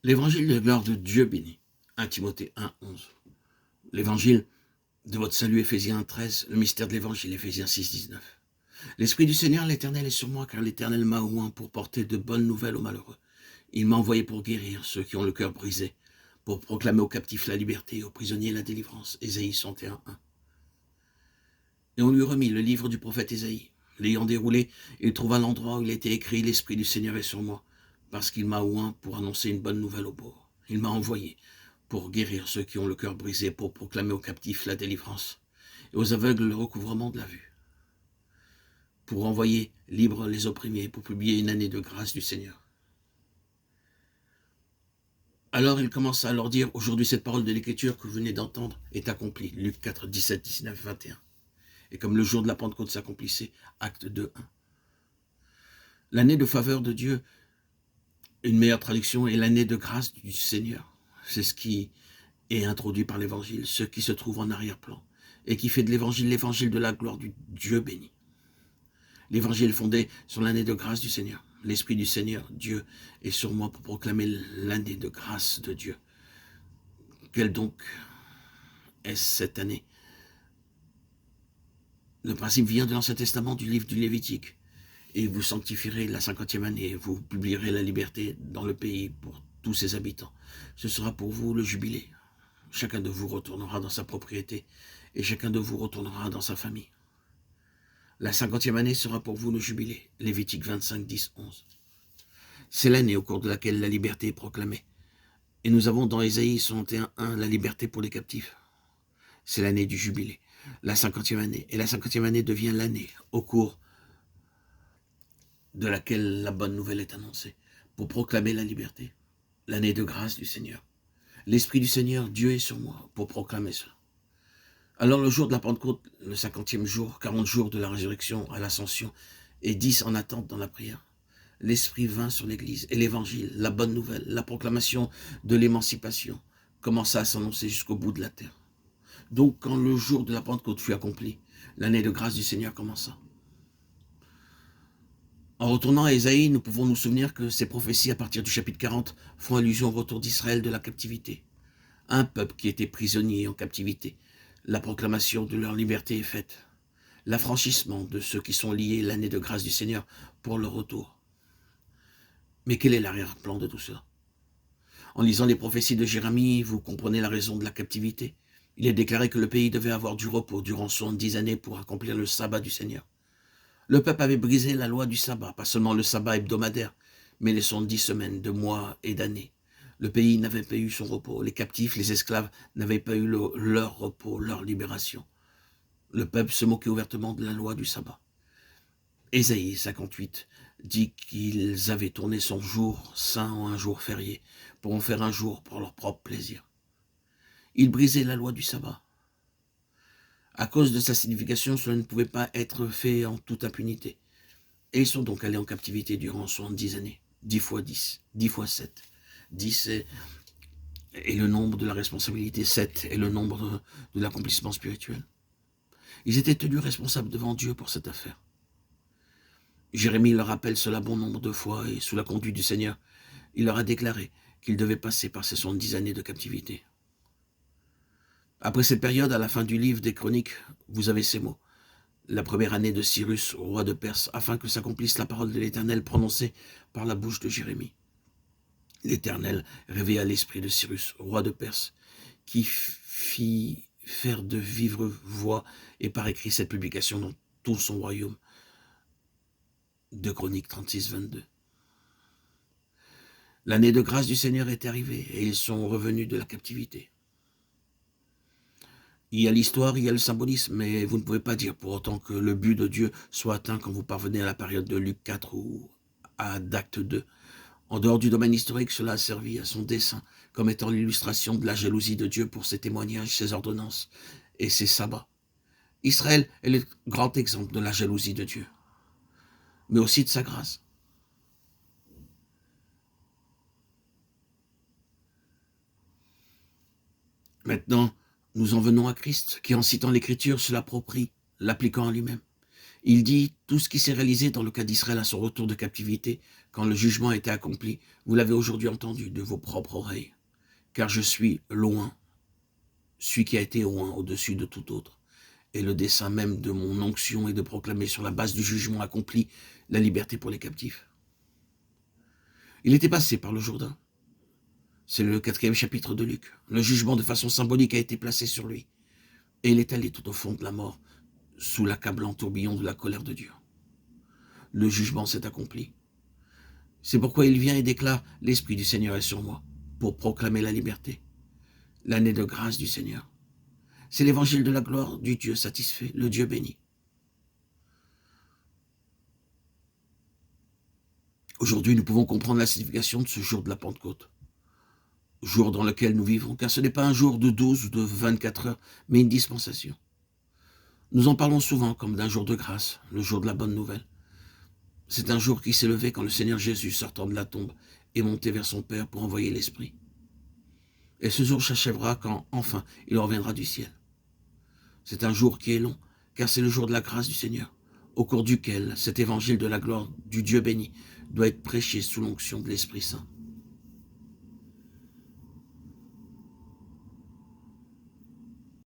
L'évangile de gloire de Dieu béni. 1 Timothée 1, 11. L'évangile de votre salut, Éphésiens 13. Le mystère de l'évangile, Éphésiens 6, 19. L'Esprit du Seigneur, l'Éternel, est sur moi, car l'Éternel m'a oint pour porter de bonnes nouvelles aux malheureux. Il m'a envoyé pour guérir ceux qui ont le cœur brisé, pour proclamer aux captifs la liberté, aux prisonniers la délivrance. Ésaïe 61, 1. Et on lui remit le livre du prophète Ésaïe. L'ayant déroulé, il trouva l'endroit où il était écrit « L'Esprit du Seigneur est sur moi, parce qu'il m'a oint pour annoncer une bonne nouvelle aux pauvres. Il m'a envoyé pour guérir ceux qui ont le cœur brisé, pour proclamer aux captifs la délivrance, et aux aveugles le recouvrement de la vue, pour envoyer libres les opprimés, pour publier une année de grâce du Seigneur. » Alors il commença à leur dire « Aujourd'hui, cette parole de l'Écriture que vous venez d'entendre est accomplie. » Luc 4, 17, 19, 21. Et comme le jour de la Pentecôte s'accomplissait, Acte 2, 1. L'année de faveur de Dieu, une meilleure traduction, est l'année de grâce du Seigneur. C'est ce qui est introduit par l'Évangile, ce qui se trouve en arrière-plan, et qui fait de l'Évangile l'évangile de la gloire du Dieu béni. L'Évangile est fondé sur l'année de grâce du Seigneur. L'Esprit du Seigneur, Dieu, est sur moi pour proclamer l'année de grâce de Dieu. Quelle donc est-ce cette année? Le principe vient de l'Ancien Testament, du livre du Lévitique. Et vous sanctifierez la 50e année, vous publierez la liberté dans le pays pour tous ses habitants. Ce sera pour vous le jubilé. Chacun de vous retournera dans sa propriété, et chacun de vous retournera dans sa famille. La 50e année sera pour vous le jubilé. Lévitique 25, 10, 11. C'est l'année au cours de laquelle la liberté est proclamée. Et nous avons dans Ésaïe 61, 1 la liberté pour les captifs. C'est l'année du jubilé, la 50e année. Et la 50e année devient l'année au cours de laquelle la bonne nouvelle est annoncée, pour proclamer la liberté, l'année de grâce du Seigneur. L'Esprit du Seigneur, Dieu est sur moi, pour proclamer cela. Alors le jour de la Pentecôte, le 50e jour, 40 jours de la résurrection à l'ascension, et 10 en attente dans la prière, l'Esprit vint sur l'Église, et l'Évangile, la bonne nouvelle, la proclamation de l'émancipation, commença à s'annoncer jusqu'au bout de la terre. Donc quand le jour de la Pentecôte fut accompli, l'année de grâce du Seigneur commença. En retournant à Ésaïe, nous pouvons nous souvenir que ces prophéties, à partir du chapitre 40, font allusion au retour d'Israël de la captivité. Un peuple qui était prisonnier en captivité. La proclamation de leur liberté est faite. L'affranchissement de ceux qui sont liés, l'année de grâce du Seigneur, pour leur retour. Mais quel est l'arrière-plan de tout cela? En lisant les prophéties de Jérémie, vous comprenez la raison de la captivité. Il est déclaré que le pays devait avoir du repos durant 70 années pour accomplir le sabbat du Seigneur. Le peuple avait brisé la loi du sabbat, pas seulement le sabbat hebdomadaire, mais les 70 semaines de mois et d'années. Le pays n'avait pas eu son repos. Les captifs, les esclaves n'avaient pas eu leur repos, leur libération. Le peuple se moquait ouvertement de la loi du sabbat. Ésaïe 58 dit qu'ils avaient tourné son jour saint en un jour férié pour en faire un jour pour leur propre plaisir. Ils brisaient la loi du sabbat. À cause de sa signification, cela ne pouvait pas être fait en toute impunité. Et ils sont donc allés en captivité durant 70 années. 10 fois 10, 10 fois 7. 10 est le nombre de la responsabilité, 7 est le nombre de l'accomplissement spirituel. Ils étaient tenus responsables devant Dieu pour cette affaire. Jérémie leur rappelle cela bon nombre de fois et sous la conduite du Seigneur, il leur a déclaré qu'ils devaient passer par ces 70 années de captivité. Après cette période, à la fin du livre des Chroniques, vous avez ces mots. La première année de Cyrus, roi de Perse, afin que s'accomplisse la parole de l'Éternel prononcée par la bouche de Jérémie. L'Éternel réveilla l'esprit de Cyrus, roi de Perse, qui fit faire de vives voix et par écrit cette publication dans tout son royaume. De Chroniques 36, 22. L'année de grâce du Seigneur est arrivée et ils sont revenus de la captivité. Il y a l'histoire, il y a le symbolisme, mais vous ne pouvez pas dire pour autant que le but de Dieu soit atteint quand vous parvenez à la période de Luc 4 ou à d'Acte 2. En dehors du domaine historique, cela a servi à son dessein comme étant l'illustration de la jalousie de Dieu pour ses témoignages, ses ordonnances et ses sabbats. Israël est le grand exemple de la jalousie de Dieu, mais aussi de sa grâce. Maintenant, nous en venons à Christ, qui en citant l'Écriture se l'approprie, l'appliquant à lui-même. Il dit, tout ce qui s'est réalisé dans le cas d'Israël à son retour de captivité, quand le jugement a été accompli, vous l'avez aujourd'hui entendu de vos propres oreilles, car je suis loin, celui qui a été loin au-dessus de tout autre. Et le dessein même de mon onction est de proclamer sur la base du jugement accompli la liberté pour les captifs. Il était passé par le Jourdain. C'est le 4e chapitre de Luc. Le jugement de façon symbolique a été placé sur lui. Et il est allé tout au fond de la mort, sous l'accablant tourbillon de la colère de Dieu. Le jugement s'est accompli. C'est pourquoi il vient et déclare, l'Esprit du Seigneur est sur moi, pour proclamer la liberté, l'année de grâce du Seigneur. C'est l'évangile de la gloire du Dieu satisfait, le Dieu béni. Aujourd'hui, nous pouvons comprendre la signification de ce jour de la Pentecôte, jour dans lequel nous vivons, car ce n'est pas un jour de 12 ou de 24 heures, mais une dispensation. Nous en parlons souvent comme d'un jour de grâce, le jour de la bonne nouvelle. C'est un jour qui s'est levé quand le Seigneur Jésus, sortant de la tombe, est monté vers son Père pour envoyer l'Esprit. Et ce jour s'achèvera quand, enfin, il reviendra du ciel. C'est un jour qui est long, car c'est le jour de la grâce du Seigneur, au cours duquel cet évangile de la gloire du Dieu béni doit être prêché sous l'onction de l'Esprit Saint.